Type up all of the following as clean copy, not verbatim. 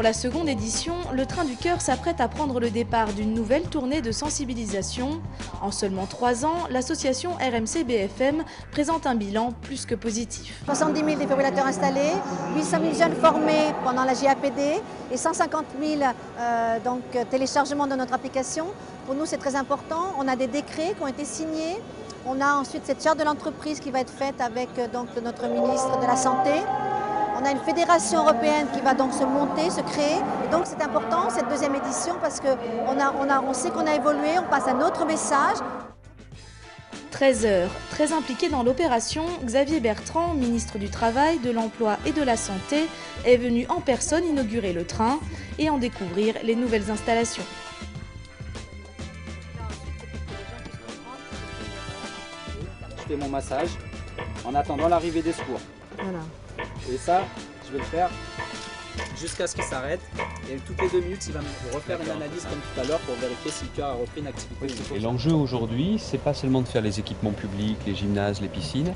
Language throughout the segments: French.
Pour la seconde édition, le Train du Cœur s'apprête à prendre le départ d'une nouvelle tournée de sensibilisation. En seulement 3 ans, l'association RMC BFM présente un bilan plus que positif. 70 000 défibrillateurs installés, 800 000 jeunes formés pendant la JAPD et 150 000 téléchargements de notre application. Pour nous, c'est très important. On a des décrets qui ont été signés. On a ensuite cette charte de l'entreprise qui va être faite avec notre ministre de la Santé. On a une fédération européenne qui va donc se monter, se créer. Et donc c'est important cette deuxième édition parce qu'on sait qu'on a évolué, on passe à un autre message. 13 heures, très impliqué dans l'opération, Xavier Bertrand, ministre du Travail, de l'Emploi et de la Santé, est venu en personne inaugurer le train et en découvrir les nouvelles installations. Je fais mon massage en attendant l'arrivée des secours. Voilà. Et ça, je vais le faire jusqu'à ce qu'il s'arrête. Et toutes les 2 minutes, il va me refaire une analyse comme tout à l'heure pour vérifier si le cœur a repris une activité. Et l'enjeu aujourd'hui, c'est pas seulement de faire les équipements publics, les gymnases, les piscines,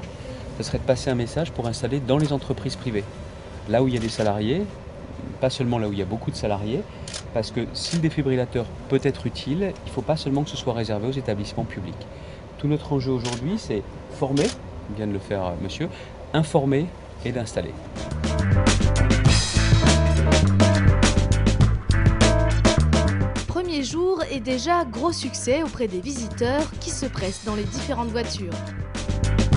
ce serait de passer un message pour installer dans les entreprises privées. Là où il y a des salariés, pas seulement là où il y a beaucoup de salariés, parce que si le défibrillateur peut être utile, il ne faut pas seulement que ce soit réservé aux établissements publics. Tout notre enjeu aujourd'hui, c'est former, vient de le faire monsieur, informer et d'installer. Premier jour et déjà gros succès auprès des visiteurs qui se pressent dans les différentes voitures.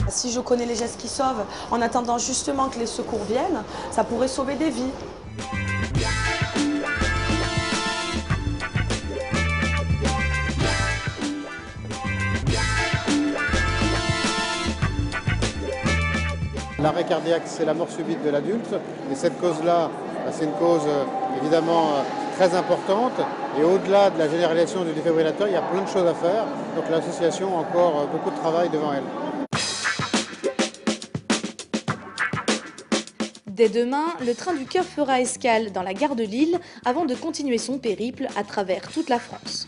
Si je connais les gestes qui sauvent, en attendant justement que les secours viennent, ça pourrait sauver des vies. L'arrêt cardiaque, c'est la mort subite de l'adulte. Et cette cause-là, c'est une cause évidemment très importante. Et au-delà de la généralisation du défibrillateur, il y a plein de choses à faire. Donc l'association a encore beaucoup de travail devant elle. Dès demain, le Train du Cœur fera escale dans la gare de Lille avant de continuer son périple à travers toute la France.